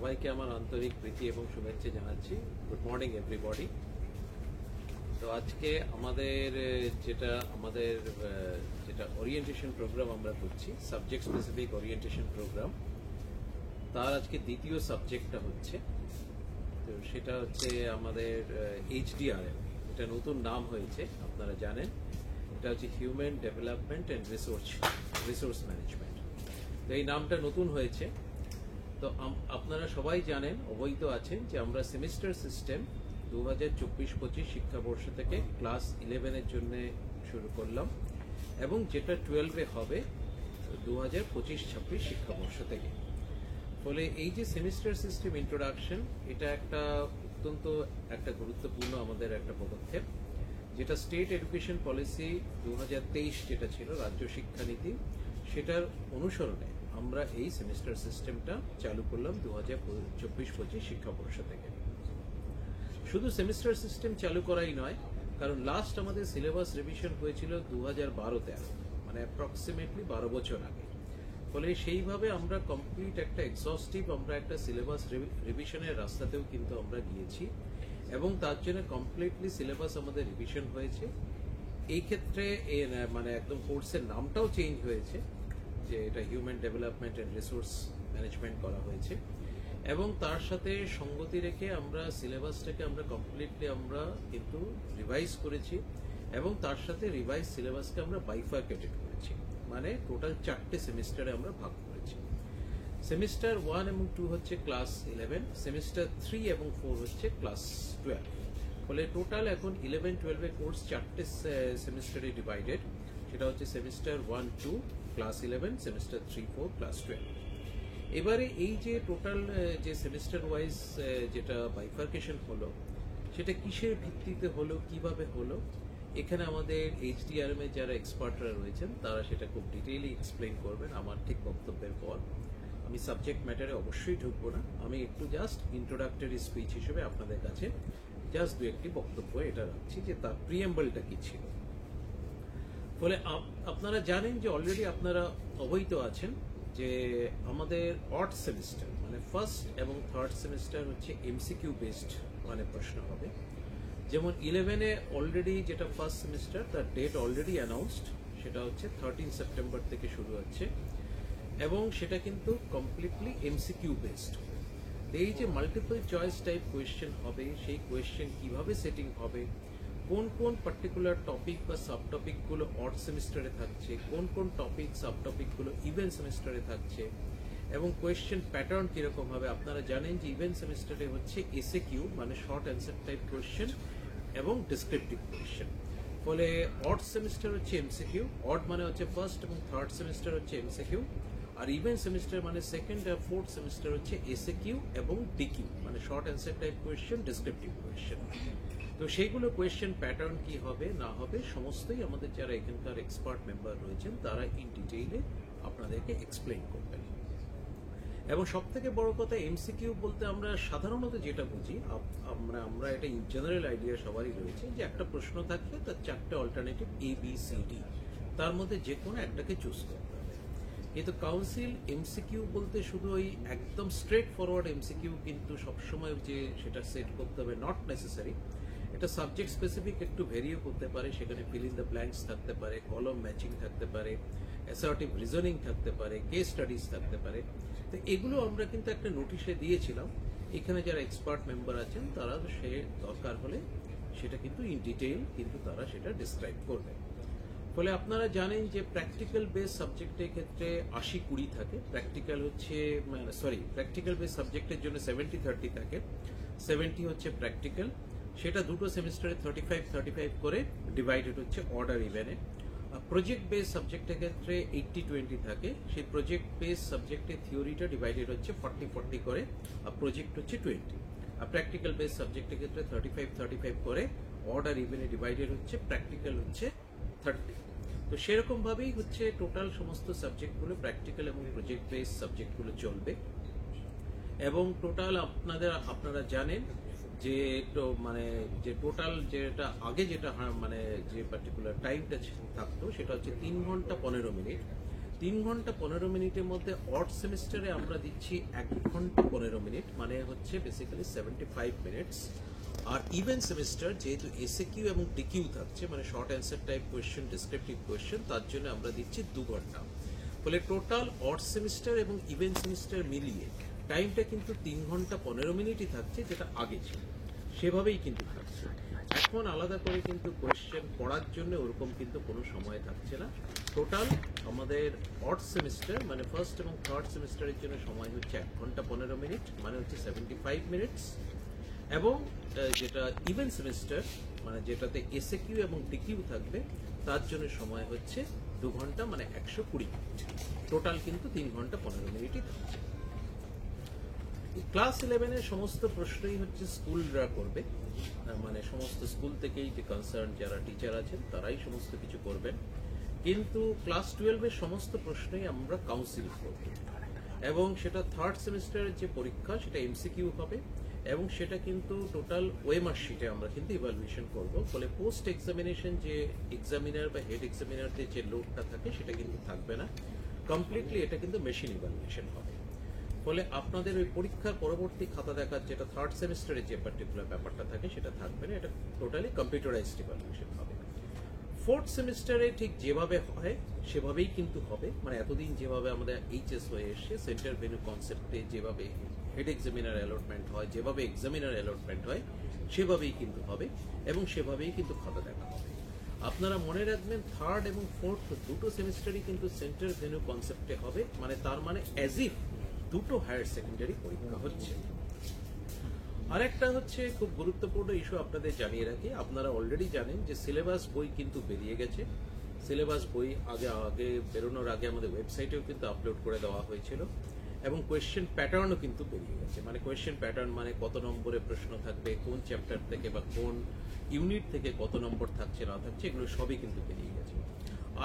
সবাইকে আমার আন্তরিক প্রীতি এবং শুভেচ্ছা জানাচ্ছি। Good morning everybody. তো আজকে আমাদের যেটা ওরিয়েন্টেশন প্রোগ্রাম আমরা করছি, সাবজেক্ট স্পেসিফিক ওরিয়েন্টেশন প্রোগ্রাম, তার আজকে দ্বিতীয় সাবজেক্টটা হচ্ছে, তো সেটা হচ্ছে আমাদের HDRM। এটা নতুন নাম হয়েছে, আপনারা জানেন, এটা হচ্ছে human development and resource management. তো এই নামটা নতুন হয়েছে। তো আপনারা সবাই জানেন, অবহিত আছেন যে আমরা সেমিস্টার সিস্টেম 2024-25 শিক্ষাবর্ষ থেকে ক্লাস 11-এর জন্য শুরু করলাম, এবং যেটা 12-এ হবে 2025-26 শিক্ষাবর্ষ থেকে। ফলে এই যে সেমিস্টার সিস্টেম ইন্ট্রোডাকশন, এটা অত্যন্ত একটা গুরুত্বপূর্ণ আমাদের একটা পদক্ষেপ, যেটা স্টেট এডুকেশন পলিসি 2023 যেটা ছিল রাজ্য শিক্ষানীতি, সেটার অনুসরণে আমরা এই সেমিস্টার সিস্টেমটা চালু করলাম 2024-25 শিক্ষাবর্ষ থেকে। শুধু সেমিস্টার সিস্টেম চালু করাই নয়, কারণ লাস্ট আমাদের সিলেবাস রিভিশন হয়েছিল 2012-13, মানে অ্যাপ্রক্সিমেটলি 12 বছর আগে। ফলে সেইভাবে আমরা কমপ্লিট একটা এক্সস্টিভ আমরা একটা সিলেবাস রিভিশনের রাস্তাতেও কিন্তু আমরা গিয়েছি, এবং তার জন্য কমপ্লিটলি সিলেবাস আমাদের রিভিশন হয়েছে। এই ক্ষেত্রে মানে একদম কোর্সের নামটাও চেঞ্জ হয়েছে, যে এটা human development and resource management করা হয়েছে, এবং তার সাথে সঙ্গতি রেখে আমরা সিলেবাসটাকে আমরা কমপ্লিটলি আমরা কিন্তু রিভাইজ করেছি, এবং তার সাথে রিভাইজ সিলেবাসকে আমরা বাইফার্কেটেড করেছি, মানে টোটাল 4টে সেমিস্টারে আমরা ভাগ করেছি। সেমিস্টার 1 এবং 2 হচ্ছে ক্লাস 11, সেমিস্টার 3 এবং 4 হচ্ছে ক্লাস 12। ফলে টোটাল এখন 11-12 কোর্স 4টে সেমিস্টারে ডিভাইডেড। সেটা হচ্ছে সেমিস্টার 1-2 ক্লাস 11, সেমিস্টার 3-4 ক্লাস 12। এবারে এই যে টোটাল যে সেমিস্টার ওয়াইজ যেটা বাইফার্কেশন হলো, সেটা কিসের ভিত্তিতে হলো, কিভাবে হলো, এখানে আমাদের HDRM এর যারা এক্সপার্টরা রয়েছেন তারা সেটা খুব ডিটেইলি এক্সপ্লেইন করবেন আমার ঠিক বক্তব্যের পর। আমি সাবজেক্ট ম্যাটারে অবশ্যই ঢুকবো না, আমি একটু জাস্ট ইন্ট্রোডাক্টরি স্পিচ হিসেবে আপনাদের কাছে জাস্ট দু একটি বক্তব্য এটা রাখছি যে তার প্রিএম্বলটা কি ছিল। ফলে আপনারা জানেন যে অলরেডি আপনারা অবহিত আছেন যে আমাদের অড সেমিস্টার মানে ফার্স্ট এবং থার্ড সেমিস্টার হচ্ছে MCQ বেসড মানে প্রশ্ন হবে। যেমন 11-এ অলরেডি যেটা ফার্স্ট সেমিস্টার, তার ডেট অলরেডি অ্যানাউন্সড, সেটা হচ্ছে 13 সেপ্টেম্বর থেকে শুরু হচ্ছে, এবং সেটা কিন্তু কমপ্লিটলি MCQ বেসড। এই যে মাল্টিপল চয়েস টাইপ কোয়েশ্চেন হবে, সেই কোয়েশ্চেন কিভাবে সেটিং হবে, কোন কোন পার্টিকুলার টপিক বা সাব টপিকগুলো অড সেমিস্টারে থাকছে, কোন কোন টপিক সাব টপিকগুলো ইভেন সেমিস্টারে থাকছে, এবং কোয়েশ্চেন প্যাটার্ন কিরকম হবে। আপনারা জানেন যে ইভেন সেমিস্টারে হচ্ছে SAQ মানে শর্ট অ্যান্সার টাইপ কোয়েশ্চেন এবং ডিসক্রিপটিভ কোয়েশ্চেন। ফলে অড সেমিস্টার হচ্ছে MCQ, অড মানে হচ্ছে ফার্স্ট এবং থার্ড সেমিস্টার হচ্ছে MCQ, আর ইভেন সেমিস্টার মানে সেকেন্ড আর ফোর্থ সেমিস্টার হচ্ছে SAQ এবং DQ মানে short answer type question, descriptive question. তো সেইগুলো কোয়েশ্চেন প্যাটার্ন কি হবে না হবে সমস্তই আমাদের যারা এখানকার এক্সপার্ট মেম্বার রয়েছেন তারা ইন ডিটেইলে আপনাদেরকে এক্সপ্লেইন করবেন। এবং সব থেকে বড় কথা, MCQ বলতে আমরা সাধারণত যেটা বুঝি, আমরা এটা জেনারেল আইডিয়া সবারই রয়েছে যে একটা প্রশ্ন থাকলে তার 4টে অল্টারনেটিভ ABCD, তার মধ্যে যে কোনো একটাকে চুজ করতে হবে। কিন্তু কাউন্সিল MCQ বলতে শুধু ওই একদম স্ট্রেট ফরওয়ার্ড MCQ কিন্তু সবসময় যে সেটা সেট করতে হবে, নট নেসেসারি। এটা সাবজেক্ট স্পেসিফিক একটু ভেরিও করতে পারে, সেখানে ফিল ইন দ্য ব্ল্যাঙ্কস থাকতে পারে, কলম ম্যাচিং থাকতে পারে, অ্যাসার্টিভ রিজনিং থাকতে পারে, কেস স্টাডিজ থাকতে পারে। তো এগুলো আমরা কিন্তু একটা নোটিশে দিয়েছিলাম, এখানে যারা এক্সপার্ট মেম্বার আছেন তারা সে দরকার হলে সেটা কিন্তু ইন ডিটেইল কিন্তু তারা সেটা ডিসক্রাইব করবে। ফলে আপনারা জানেন যে প্র্যাকটিক্যাল বেস সাবজেক্টের ক্ষেত্রে 80-20 থাকে, প্র্যাকটিক্যাল বেস সাবজেক্টের জন্য 70-30 থাকে, 70 হচ্ছে প্র্যাকটিক্যাল, সেটা দুটো সেমিস্টারে 35-35 করে ডিভাইডেড হচ্ছে অড আর ইভেনে। প্রজেক্ট বেস সাবজেক্টের ক্ষেত্রে 80-20 থাকে, সেই প্রজেক্ট বেস সাবজেক্টের থিওরিটা ডিভাইডেড হচ্ছে 40-40 করে, আর প্রজেক্ট হচ্ছে 20। আর প্র্যাকটিক্যাল বেস সাবজেক্টের ক্ষেত্রে 35-35 করে অড আর ইভেনে ডিভাইডেড হচ্ছে, প্র্যাকটিক্যাল হচ্ছে 30। তো সেরকম ভাবেই হচ্ছে টোটাল সমস্ত সাবজেক্টগুলো প্র্যাকটিক্যাল এবং প্রজেক্ট বেস সাবজেক্টগুলো চলবে। এবং টোটাল আপনারা জানেন যে মানে যে টোটাল যেটা আগে যেটা মানে যে পার্টিকুলার টাইমটা থাকতো সেটা হচ্ছে 3 ঘন্টা 15 মিনিট, 3 ঘন্টা 15 মিনিটের মধ্যে অড সেমিস্টারে আমরা দিচ্ছি 1 ঘন্টা 15 মিনিট, মানে হচ্ছে বেসিক্যালি 75 মিনিটস। আর ইভেন সেমিস্টার যেহেতু এসএকিউ এবং ডিকিউ থাকছে, মানে short answer type question, descriptive question, তার জন্য আমরা দিচ্ছি 2 ঘন্টা। ফলে টোটাল অড সেমিস্টার এবং ইভেন সেমিস্টার মিলিয়ে টাইমটা কিন্তু 3 ঘন্টা 15 মিনিটই থাকছে, যেটা আগে ছিল সেভাবেই কিন্তু থাকছে। এখন আলাদা করে কিন্তু কোয়েশ্চেন পড়ার জন্য ওরকম কিন্তু কোনো সময় থাকছে না। টোটাল আমাদের অড সেমিস্টার মানে ফার্স্ট এবং থার্ড সেমিস্টারের জন্য সময় হচ্ছে 1 ঘন্টা 15 মিনিট, মানে হচ্ছে 75 মিনিটস। এবং যেটা ইভেন সেমিস্টার মানে যেটাতে এসএকিউ এবং ডিকিউ থাকবে, তার জন্য সময় হচ্ছে 2 ঘন্টা মানে 120 মিনিট। টোটাল কিন্তু 3 ঘন্টা 15 মিনিটই থাকছে। ক্লাস 11-এর সমস্ত প্রশ্নই হচ্ছে স্কুলরা করবে, মানে সমস্ত স্কুল থেকেই যে কনসার্ন যারা টিচার আছেন তারাই সমস্ত কিছু করবেন। কিন্তু ক্লাস 12-এর সমস্ত প্রশ্নই আমরা কাউন্সিল করব, এবং সেটা থার্ড সেমিস্টারের যে পরীক্ষা সেটা এমসিকিউ হবে, এবং সেটা কিন্তু টোটাল ওএমআর শিটে আমরা কিন্তু ইভ্যালুয়েশন করব। ফলে পোস্ট এক্সামিনেশন যে এক্সামিনার বা হেড এক্সামিনারদের যে লোডটা থাকে সেটা কিন্তু থাকবে না, কমপ্লিটলি এটা কিন্তু মেশিন ইভ্যালুয়েশন হবে। ফলে আপনাদের ওই পরীক্ষার পরবর্তী খাতা দেখার যেটা থার্ড সেমিস্টারে যে পার্টিকুলার ব্যাপারটা থাকে সেটা থাকবে না, এটা টোটালি কম্পিউটারাইজড ইভ্যালুয়েশন হবে। ফোর্থ সেমিস্টারে ঠিক যেভাবে হয় সেভাবেই কিন্তু হবে, মানে এতদিন যেভাবে আমাদের এইচএস হয়ে এসছে সেন্টার ভেন্যু কনসেপ্টে যেভাবে হেড এক্সামিনার অ্যালটমেন্ট হয়, যেভাবে এক্সামিনার অ্যালটমেন্ট হয় সেভাবেই কিন্তু হবে, এবং সেভাবেই কিন্তু খাতা দেখা হবে। আপনারা মনে রাখবেন থার্ড এবং ফোর্থ দুটো সেমিস্টারই কিন্তু সেন্টার ভেন্যু কনসেপ্টে হবে, মানে তার মানে অ্যাজ ইফ দুটো হায়ার সেকেন্ডারি পরীক্ষা হচ্ছে। আরেকটা হচ্ছে খুব গুরুত্বপূর্ণ ইস্যু আপনাদের জানিয়ে রাখি, আপনারা অলরেডি জানেন যে সিলেবাস বই কিন্তু বেরিয়ে গেছে। সিলেবাস বই আগে বেরোনোর আগে আমাদের ওয়েবসাইটেও কিন্তু আপলোড করে দেওয়া হয়েছিল, এবং কোয়েশ্চেন প্যাটার্নও কিন্তু বেরিয়ে গেছে। মানে কোয়েশ্চেন প্যাটার্ন মানে কত নম্বরে প্রশ্ন থাকবে, কোন চ্যাপ্টার থেকে বা কোন ইউনিট থেকে কত নম্বর থাকছে না থাকছে, এগুলো সবই কিন্তু বেরিয়ে গেছে।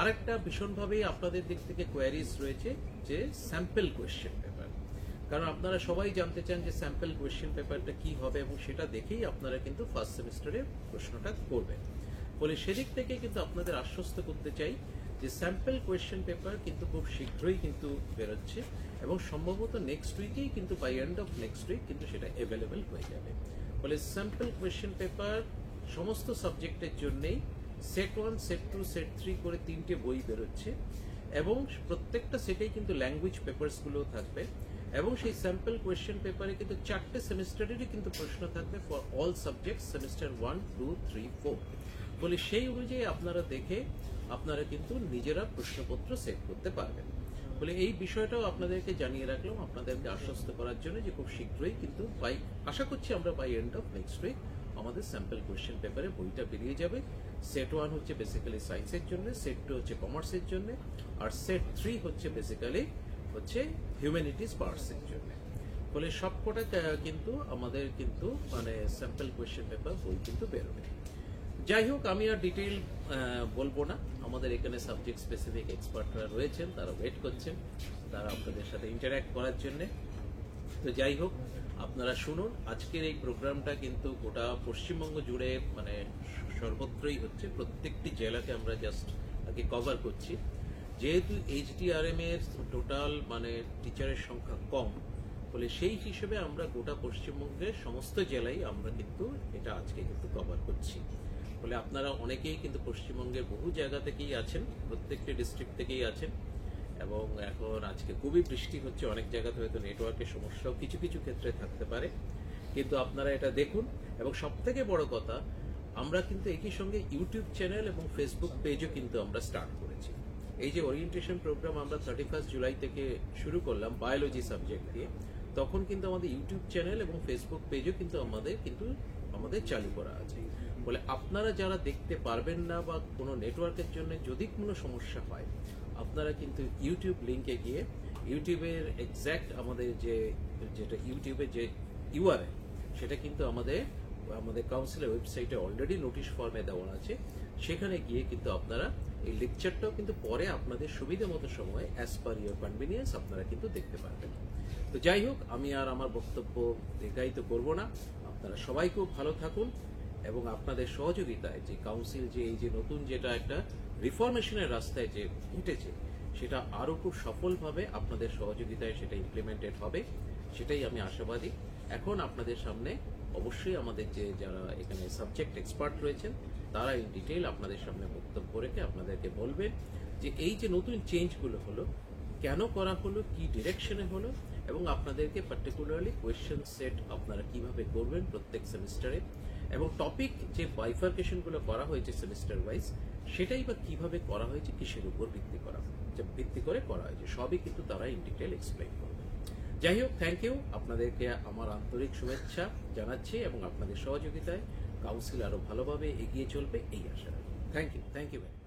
আরেকটা ভীষণভাবেই আপনাদের দিক থেকে কোয়ারিজ রয়েছে যে স্যাম্পল কোয়েশ্চেন পেপার, কারণ আপনারা সবাই জানতে চান যে স্যাম্পল কোয়েশ্চেন পেপারটা কি হবে, এবং সেটা দেখেই আপনারা কিন্তু ফার্স্ট সেমিস্টারে প্রশ্নটা করবেন। ফলে সেদিক থেকে কিন্তু আপনাদের আশ্বস্ত করতে চাই যে স্যাম্পল কোয়েশ্চেন পেপার কিন্তু খুব শীঘ্রই কিন্তু বেরোচ্ছে, এবং সম্ভবত নেক্সট উইকেই কিন্তু by end of next week কিন্তু সেটা অ্যাভেলেবেল হয়ে যাবে। ফলে স্যাম্পল কোয়েশ্চেন পেপার সমস্ত সাবজেক্টের জন্যেই সেট 1, সেট 2, সেট 3 করে 3টে বই বেরোচ্ছে, এবং প্রত্যেকটা সেটেই কিন্তু ল্যাঙ্গুয়েজ পেপারসগুলোও থাকবে, এবং সেই স্যাম্পল কোয়েশ্চেন পেপারে কিন্তু 4টে সেমিস্টারেরই কিন্তু প্রশ্ন থাকবে ফর অল সাবজেক্ট, সেমিস্টার 1, 2, 3, 4। বলে সেই অনুযায়ী আপনারা দেখে আপনারা কিন্তু নিজেরা প্রশ্নপত্র সেট করতে পারবেন। বলে এই বিষয়টাও আপনাদেরকে জানিয়ে রাখলাম, আপনাদেরকে আশ্বস্ত করার জন্য যে খুব শীঘ্রই কিন্তু আশা করছি আমরা by end of next week আমাদের স্যাম্পল কোয়েশ্চেন পেপারে বইটা বেরিয়ে যাবে। সেট 1 হচ্ছে বেসিক্যালি সায়েন্সের জন্য, সেট 2 হচ্ছে কমার্সের জন্য, আর সেট 3 হচ্ছে বেসিক্যালি হচ্ছে হিউম্যানিটিস বা আর্টসের জন্য। ফলে সবকটা কিন্তু আমাদের কিন্তু মানে স্যাম্পল কোয়েশ্চেন পেপার বই কিন্তু বেরোবে। যাই হোক, আমি আর ডিটেইল বলবো না, আমাদের এখানে সাবজেক্ট স্পেসিফিক এক্সপার্টরা রয়েছেন, তারা ওয়েট করছেন তারা আপনাদের সাথে ইন্টারঅ্যাক্ট করার জন্য। তো যাই হোক, আপনারা শুনুন, আজকের এই প্রোগ্রামটা কিন্তু গোটা পশ্চিমবঙ্গ জুড়ে মানে সর্বত্রই হচ্ছে, প্রত্যেকটি জেলাকে আমরা জাস্ট আগে কভার করছি। যেহেতু এইচডিআরএম এর টোটাল মানে টিচারের সংখ্যা কম, ফলে সেই হিসেবে আমরা গোটা পশ্চিমবঙ্গের সমস্ত জেলায় আমরা কিন্তু এটা আজকে কিন্তু কভার করছি। ফলে আপনারা অনেকেই কিন্তু পশ্চিমবঙ্গের বহু জায়গা থেকেই আছেন, প্রত্যেকটি ডিস্ট্রিক্ট থেকেই আছেন, এবং এখন আজকে খুবই বৃষ্টি হচ্ছে, অনেক জায়গাতে হয়তো নেটওয়ার্কের সমস্যাও কিছু কিছু ক্ষেত্রে থাকতে পারে, কিন্তু আপনারা এটা দেখুন। এবং সব থেকে বড় কথা, আমরা কিন্তু একই সঙ্গে ইউটিউব চ্যানেল এবং ফেসবুক পেজও কিন্তু আমরা স্টার্ট করেছি। এই যে ওরিয়েন্টেশন প্রোগ্রাম আমরা 31 জুলাই থেকে শুরু করলাম বায়োলজি সাবজেক্ট দিয়ে, তখন কিন্তু আমাদের ইউটিউব চ্যানেল এবং ফেসবুক পেজও কিন্তু আমাদের চালু করা আছে। বলে আপনারা যারা দেখতে পারবেন না বা কোনো নেটওয়ার্কের জন্য যদি কোনো সমস্যা হয়, আপনারা কিন্তু ইউটিউব লিঙ্কে গিয়ে ইউটিউবের এক্স্যাক্ট আমাদের যেটা ইউটিউবের যে ইউআরএল সেটা কিন্তু আমাদের কাউন্সিলের ওয়েবসাইটে অলরেডি নোটিশ ফর্মে দেওয়া আছে, সেখানে গিয়ে কিন্তু আপনারা এই লেকচারটাও কিন্তু পরে আপনাদের সুবিধা মতো সময় অ্যাজ পার ইউর কনভিনিয়েন্স আপনারা কিন্তু দেখতে পারবেন। তো যাই হোক, আমি আর আমার বক্তব্য দীর্ঘায়িত করব না, আপনারা সবাই খুব ভালো থাকুন, এবং আপনাদের সহযোগিতায় যে কাউন্সিল যে এই যে নতুন যেটা একটা রিফরমেশনের রাস্তায় যে হেঁটেছে, সেটা আরও খুব সফলভাবে আপনাদের সহযোগিতায় সেটা ইমপ্লিমেন্টেড হবে, সেটাই আমি আশাবাদী। এখন আপনাদের সামনে অবশ্যই আমাদের যে যারা এখানে সাবজেক্ট এক্সপার্ট রয়েছেন তারা ইন ডিটেইল আপনাদের সামনে বক্তব্য রেখে আপনাদেরকে বলবেন যে এই যে নতুন চেঞ্জগুলো হলো কেন করা হলো, কি ডিরেকশনে হলো, এবং আপনাদেরকে পার্টিকুলারলি কোয়েশ্চেন সেট আপনারা কিভাবে করবেন প্রত্যেক সেমিস্টারে, এবং টপিক যে বাইফার্কেশনগুলো করা হয়েছে সেমিস্টার ওয়াইজ সেটাই বা কিভাবে করা হয়েছে, কিসের উপর ভিত্তি করে করা হয়েছে, সবই কিন্তু তারা ইন ডিটেল এক্সপ্লেইন করবে। যাই হোক, থ্যাংক ইউ, আপনাদেরকে আমার আন্তরিক শুভেচ্ছা জানাচ্ছি এবং আপনাদের সহযোগিতায় কাউন্সিল আরো ভালোভাবে এগিয়ে চলবে এই আশা রাখি। Thank you very much.